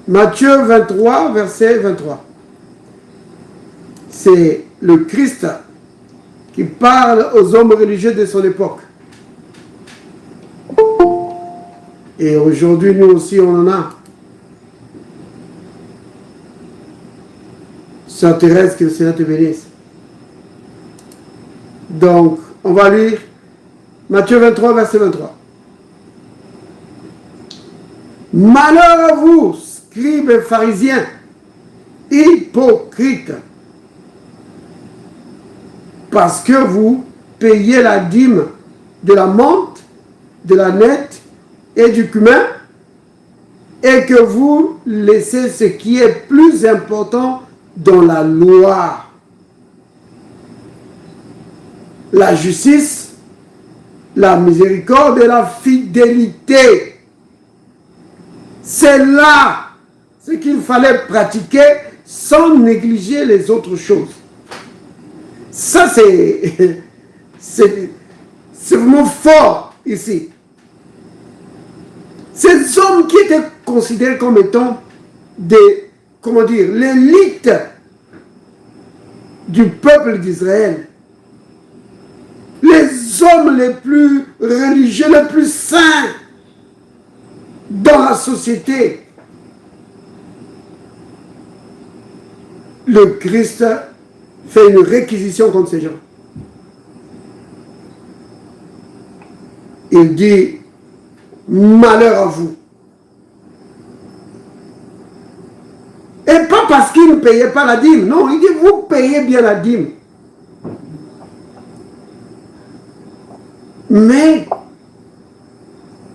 Matthieu 23, verset 23. C'est le Christ qui parle aux hommes religieux de son époque. Et aujourd'hui, nous aussi, on en a. Sœur Thérèse, que le Seigneur te bénisse. Donc, on va lire Matthieu 23, verset 23. Malheur à vous, scribes et pharisiens, hypocrites, parce que vous payez la dîme de la menthe, de la nette et du cumin, et que vous laissez ce qui est plus important dans la loi. La justice, la miséricorde et la fidélité. C'est là ce qu'il fallait pratiquer sans négliger les autres choses. Ça, c'est vraiment fort ici. Ces hommes qui étaient considérés comme étant l'élite du peuple d'Israël, les hommes les plus religieux, les plus saints dans la société. Le Christ fait une réquisition contre ces gens. Il dit, malheur à vous. Et pas parce qu'ils ne payaient pas la dîme. Non, il dit, vous payez bien la dîme. Mais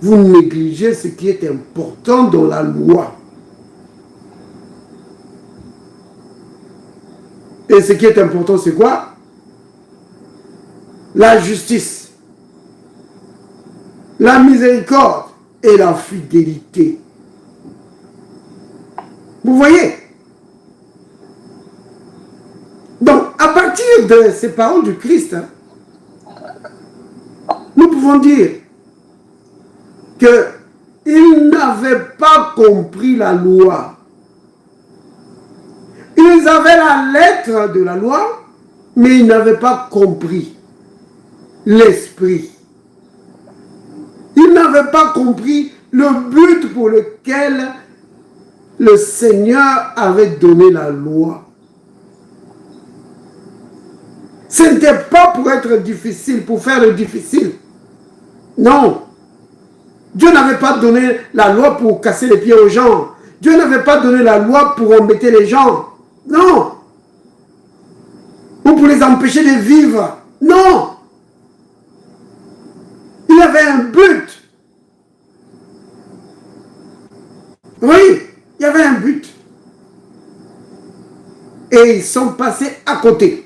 vous négligez ce qui est important dans la loi. Et ce qui est important, c'est quoi? La justice, la miséricorde et la fidélité. Vous voyez? Donc, à partir de ces paroles du Christ, nous pouvons dire qu'ils n'avaient pas compris la loi. Ils avaient la lettre de la loi, mais ils n'avaient pas compris l'esprit. Ils n'avaient pas compris le but pour lequel le Seigneur avait donné la loi. Ce n'était pas pour être difficile, pour faire le difficile. Non. Dieu n'avait pas donné la loi pour casser les pieds aux gens. Dieu n'avait pas donné la loi pour embêter les gens. Non. Ou pour les empêcher de vivre. Non. Il avait un but. Oui, il y avait un but. Et ils sont passés à côté.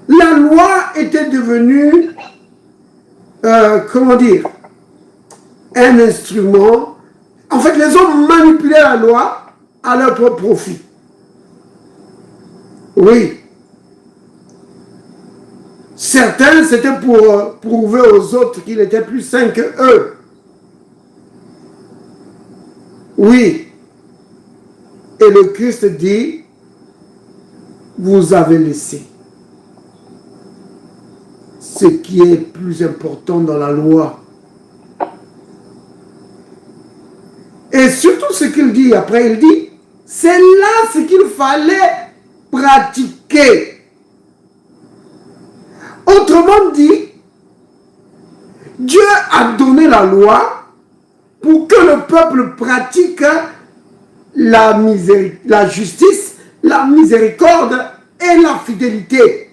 La loi était devenue, un instrument. En fait, les hommes manipulaient la loi à leur propre profit. Oui. Certains, c'était pour prouver aux autres qu'il était plus saint que eux. Oui. Et le Christ dit, vous avez laissé ce qui est plus important dans la loi. Et surtout ce qu'il dit après, il dit, c'est là ce qu'il fallait pratiquer. Autrement dit, Dieu a donné la loi pour que le peuple pratique la justice, la miséricorde et la fidélité.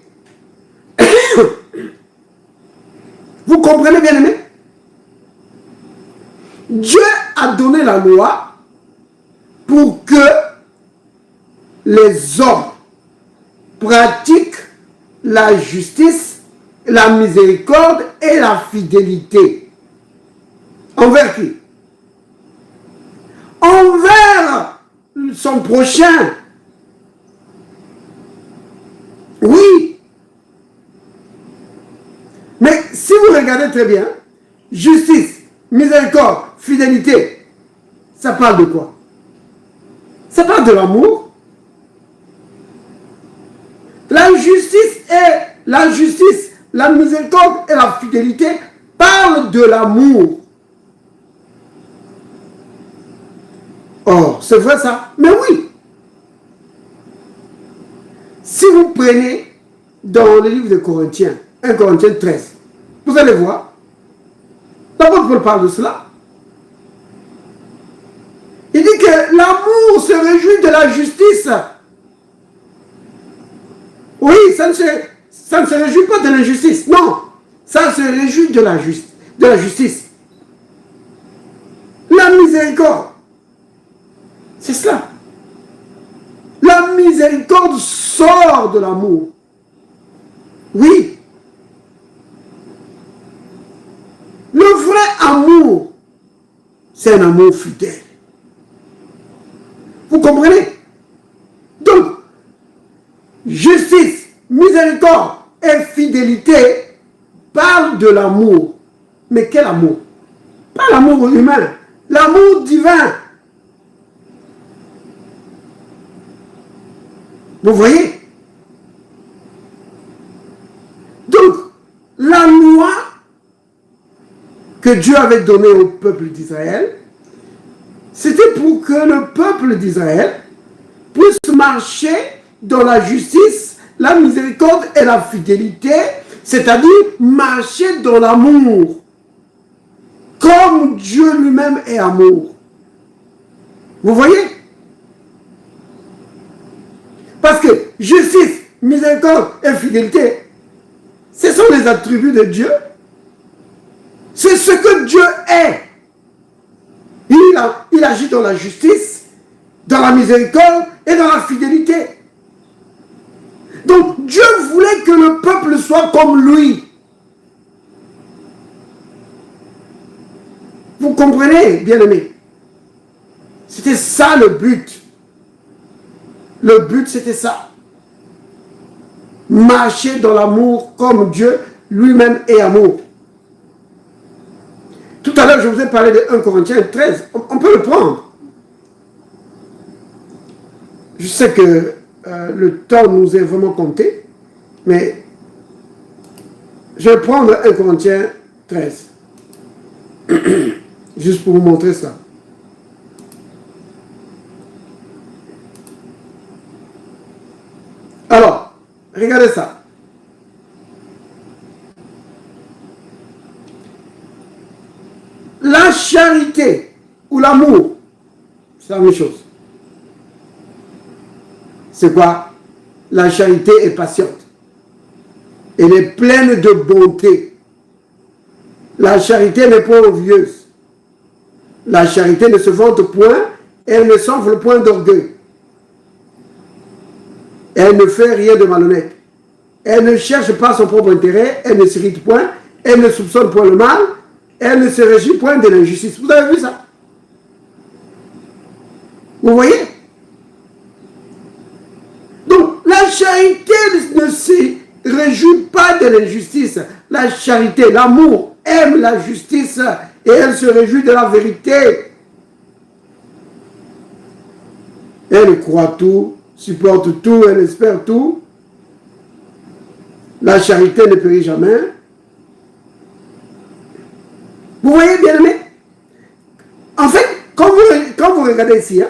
Vous comprenez bien, aimé? Dieu a donné la loi pour que les hommes pratiquent la justice, la miséricorde et la fidélité. Envers qui? Envers son prochain. Oui. Mais si vous regardez très bien, justice, miséricorde, fidélité, ça parle de quoi? Ça parle de l'amour. La justice, la miséricorde et la fidélité parlent de l'amour. Oh, c'est vrai ça? Mais oui. Si vous prenez dans le livre de Corinthiens, 1 Corinthiens 13, vous allez voir, l'apôtre Paul parle de cela. Il dit que l'amour se réjouit de la justice. Oui, ça ne se réjouit pas de l'injustice. Non, ça se réjouit de la justice. La miséricorde. C'est cela. La miséricorde sort de l'amour. Oui. Le vrai amour, c'est un amour fidèle. Vous comprenez? Donc, justice, miséricorde et fidélité parlent de l'amour. Mais quel amour? Pas l'amour humain, l'amour divin. Vous voyez? Donc, la loi que Dieu avait donnée au peuple d'Israël, c'était pour que le peuple d'Israël puisse marcher dans la justice, la miséricorde et la fidélité, c'est-à-dire marcher dans l'amour, comme Dieu lui-même est amour. Vous voyez? Parce que justice, miséricorde et fidélité, ce sont les attributs de Dieu. C'est ce que Dieu est. Il agit dans la justice, dans la miséricorde et dans la fidélité. Donc Dieu voulait que le peuple soit comme lui. Vous comprenez, bien-aimés? C'était ça le but. Le but, c'était ça. Marcher dans l'amour comme Dieu lui-même est amour. Tout à l'heure, je vous ai parlé de 1 Corinthiens 13. On peut le prendre. Je sais que le temps nous est vraiment compté, mais je vais prendre 1 Corinthiens 13. Juste pour vous montrer ça. Alors, regardez ça. La charité ou l'amour, c'est la même chose. C'est quoi? La charité est patiente. Elle est pleine de bonté. La charité n'est pas envieuse. La charité ne se vante point, elle ne s'enfle point d'orgueil. Elle ne fait rien de malhonnête. Elle ne cherche pas son propre intérêt, elle ne s'irrite point, elle ne soupçonne point le mal, elle ne se réjouit point de l'injustice. Vous avez vu ça? Vous voyez? Donc, la charité ne se réjouit pas de l'injustice. La charité, l'amour, aime la justice et elle se réjouit de la vérité. Elle croit tout, supporte tout, elle espère tout. La charité ne périt jamais. Vous voyez, bien aimé? En fait, quand vous regardez ici,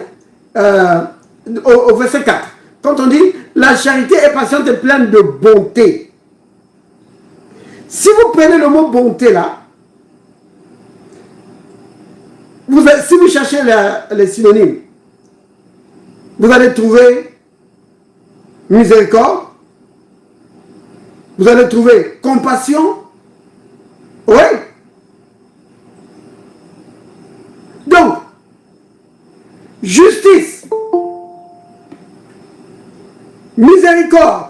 au verset 4, quand on dit « La charité est patiente et pleine de bonté », si vous prenez le mot « bonté » là, si vous cherchez les synonymes, vous allez trouver miséricorde, vous allez trouver compassion, oui. Donc, justice, miséricorde,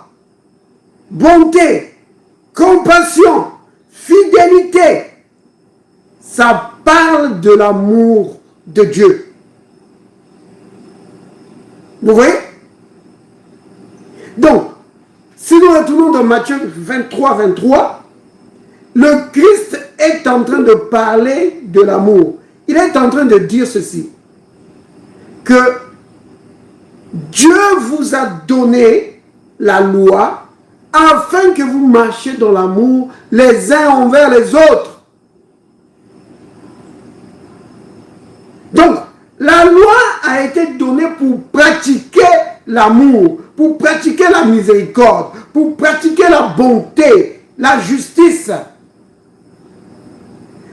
bonté, compassion, fidélité, ça parle de l'amour de Dieu. Vous voyez? Donc, si nous retournons dans Matthieu 23, 23, le Christ est en train de parler de l'amour. Il est en train de dire ceci. que Dieu vous a donné la loi afin que vous marchiez dans l'amour les uns envers les autres. Donc, la loi a été donnée pour pratiquer l'amour, pour pratiquer la miséricorde, pour pratiquer la bonté, la justice.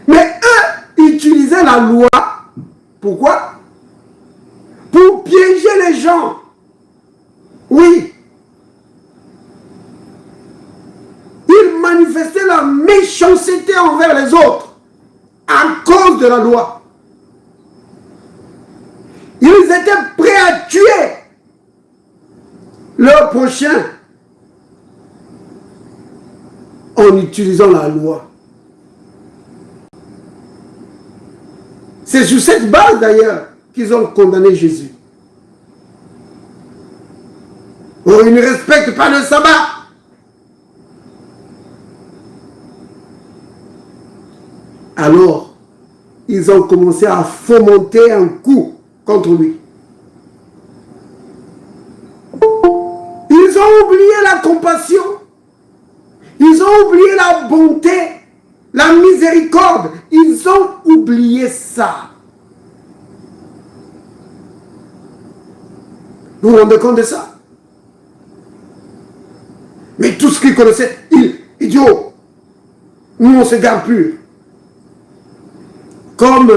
Mais eux utilisaient la loi, pourquoi? Pour piéger les gens. Oui. Ils manifestaient la méchanceté envers les autres à cause de la loi. Ils étaient prêts à tuer leur prochain en utilisant la loi. C'est sur cette base d'ailleurs qu'ils ont condamné Jésus. Oh, ils ne respectent pas le sabbat. Alors, ils ont commencé à fomenter un coup contre lui. Ils ont oublié la compassion. Ils ont oublié la bonté, la miséricorde. Ils ont oublié ça. Vous vous rendez compte de ça? Mais tout ce qu'ils connaissaient, idiot, nous on se garde plus. Comme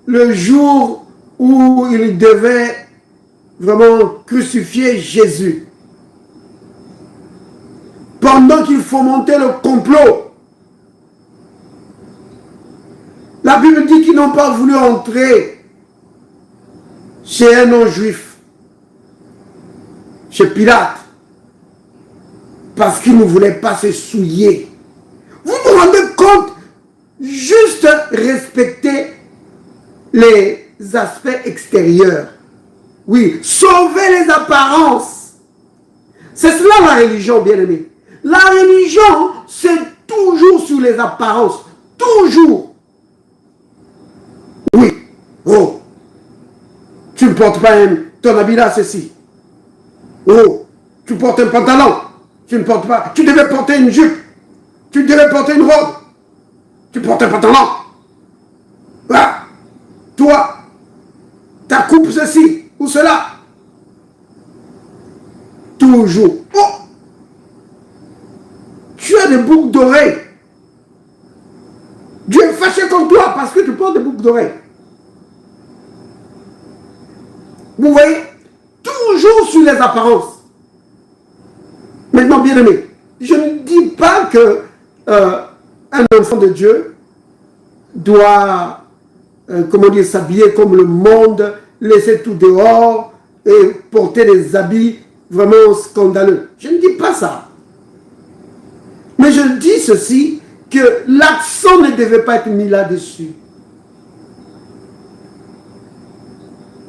le jour où ils devaient vraiment crucifier Jésus. Pendant qu'ils fomentaient le complot, la Bible dit qu'ils n'ont pas voulu entrer chez un non-juif, chez Pilate, parce qu'ils ne voulaient pas se souiller. Vous vous rendez compte? Juste respecter les aspects extérieurs. Oui, sauver les apparences. C'est cela la religion, bien-aimé. La religion, c'est toujours sur les apparences. Toujours. Oui. Oh. Tu ne portes pas ton habit là, ceci. Oh. Tu portes un pantalon. Tu ne portes pas. Tu devais porter une jupe. Tu devais porter une robe. Tu portes un pantalon. Ah. Toi, ta coupe ceci ou cela. Toujours. Oh. Tu as des boucles d'oreilles. Dieu est fâché contre toi parce que tu portes des boucles d'oreilles. Vous voyez? Toujours sur les apparences. Maintenant, bien aimé, je ne dis pas que un enfant de Dieu doit, comment dire, s'habiller comme le monde, laisser tout dehors et porter des habits vraiment scandaleux. Je ne dis pas ça. Mais je dis ceci, que l'accent ne devait pas être mis là-dessus.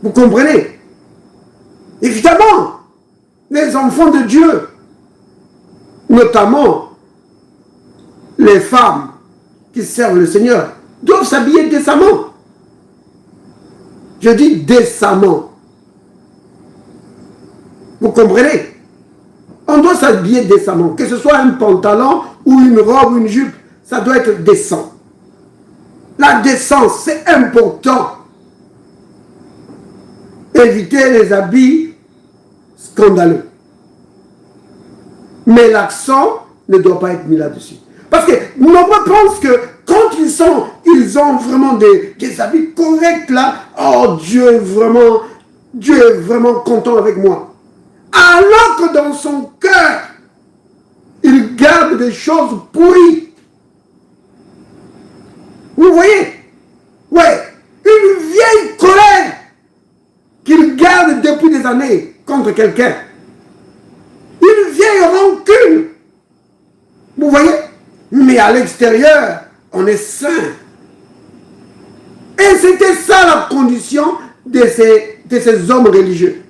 Vous comprenez? Évidemment, les enfants de Dieu, notamment les femmes qui servent le Seigneur, doivent s'habiller décemment. Je dis décemment. Vous comprenez? On doit s'habiller décemment. Que ce soit un pantalon ou une robe ou une jupe, ça doit être décent. La décence, c'est important. Éviter les habits scandaleux. Mais l'accent ne doit pas être mis là-dessus. Parce que nombreux pensent que quand ils ont vraiment des habits corrects là, oh Dieu est vraiment content avec moi. Alors que dans son cœur, il garde des choses pourries. Vous voyez? Ouais, une vieille colère qu'il garde depuis des années contre quelqu'un. Une vieille rancune. Vous voyez? Mais à l'extérieur, on est saint. Et c'était ça la condition de ces hommes religieux.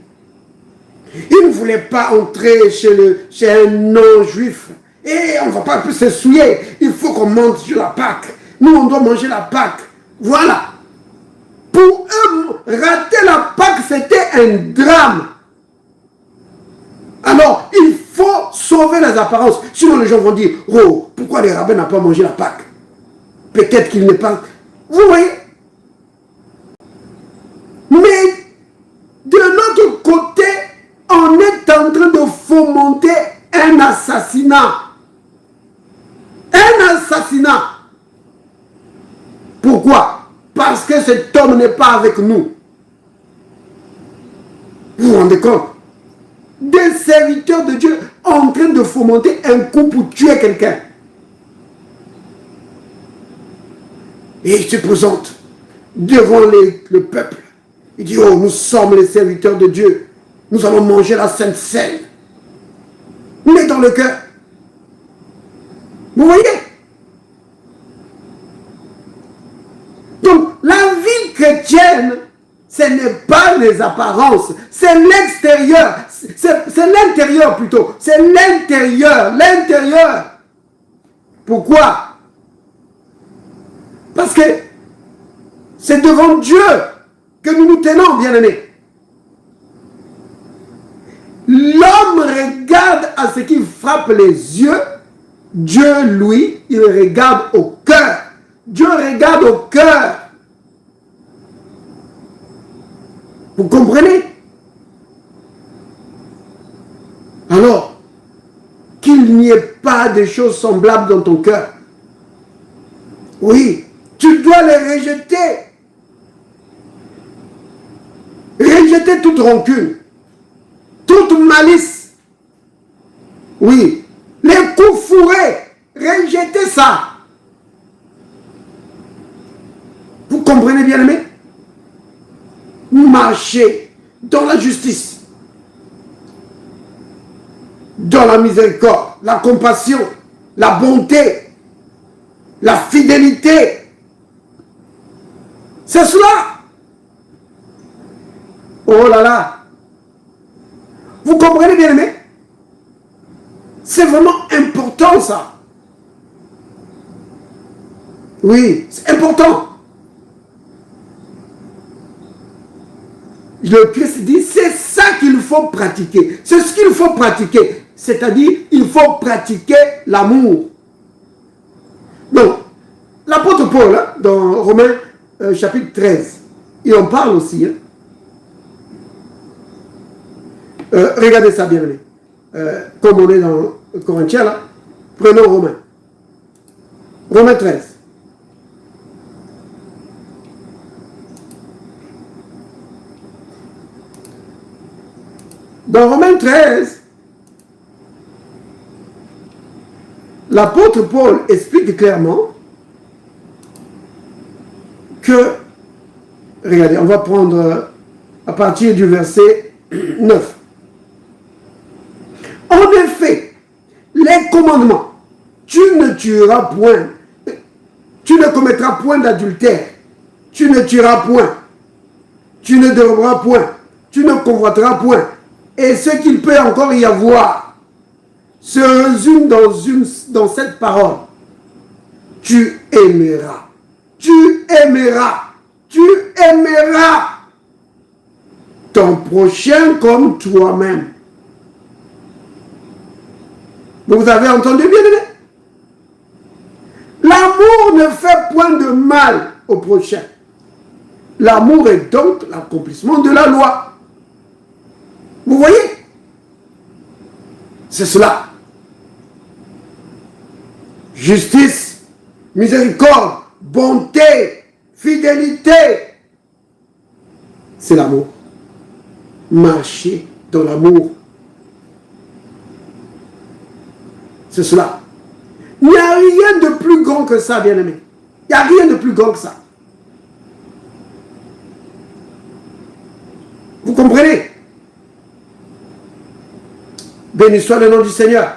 Ils ne voulaient pas entrer chez un non-juif. Et on ne va pas plus se souiller. Il faut qu'on monte sur la Pâque. Nous, on doit manger la Pâque. Voilà. Pour eux, rater la Pâque, c'était un drame. Alors, il faut sauver les apparences. Sinon, les gens vont dire, oh, pourquoi les rabbins n'ont pas mangé la Pâque? Peut-être qu'il n'est pas... Vous voyez? Mais, de l'autre côté, on est en train de fomenter un assassinat. Un assassinat. Pourquoi? Parce que cet homme n'est pas avec nous. Vous vous rendez compte? Des serviteurs de Dieu en train de fomenter un coup pour tuer quelqu'un. Et il se présente devant le peuple. Il dit, oh, nous sommes les serviteurs de Dieu. Nous allons manger la Sainte Seine. Mais dans le cœur. Vous voyez? Donc, la vie chrétienne, ce n'est pas les apparences, c'est l'extérieur, c'est l'intérieur plutôt, c'est l'intérieur, l'intérieur. Pourquoi? Parce que c'est devant Dieu que nous nous tenons, bien-aimés. L'homme regarde à ce qui frappe les yeux, Dieu, lui, il regarde au cœur. Dieu regarde au cœur. Vous comprenez? Alors, qu'il n'y ait pas de choses semblables dans ton cœur. Oui, tu dois les rejeter. Rejeter toute rancune, toute malice. Oui, les coups fourrés, rejeter ça. Vous comprenez bien, aimé? Marcher dans la justice, dans la miséricorde, la compassion, la bonté, la fidélité. C'est cela. Oh là là. Vous comprenez bien, aimé? C'est vraiment important ça. Oui, c'est important. Le Christ dit, c'est ça qu'il faut pratiquer. C'est ce qu'il faut pratiquer. C'est-à-dire, il faut pratiquer l'amour. Donc, l'apôtre Paul, hein, dans Romains chapitre 13, il en parle aussi. Hein. Regardez ça bien. Comme on est dans Corinthiens, là, prenons Romains. Romains 13. Dans Romains 13, l'apôtre Paul explique clairement que, regardez, on va prendre à partir du verset 9. En effet, les commandements, tu ne tueras point, tu ne commettras point d'adultère, tu ne tueras point, tu ne déroberas point, tu ne convoiteras point. Et ce qu'il peut encore y avoir se résume dans cette parole. Tu aimeras. Tu aimeras. Tu aimeras ton prochain comme toi-même. Vous avez entendu bien, aimé? L'amour ne fait point de mal au prochain. L'amour est donc l'accomplissement de la loi. Vous voyez? C'est cela. Justice, miséricorde, bonté, fidélité. C'est l'amour. Marcher dans l'amour. C'est cela. Il n'y a rien de plus grand que ça, bien-aimé. Il n'y a rien de plus grand que ça. Vous comprenez? Béni soit le nom du Seigneur.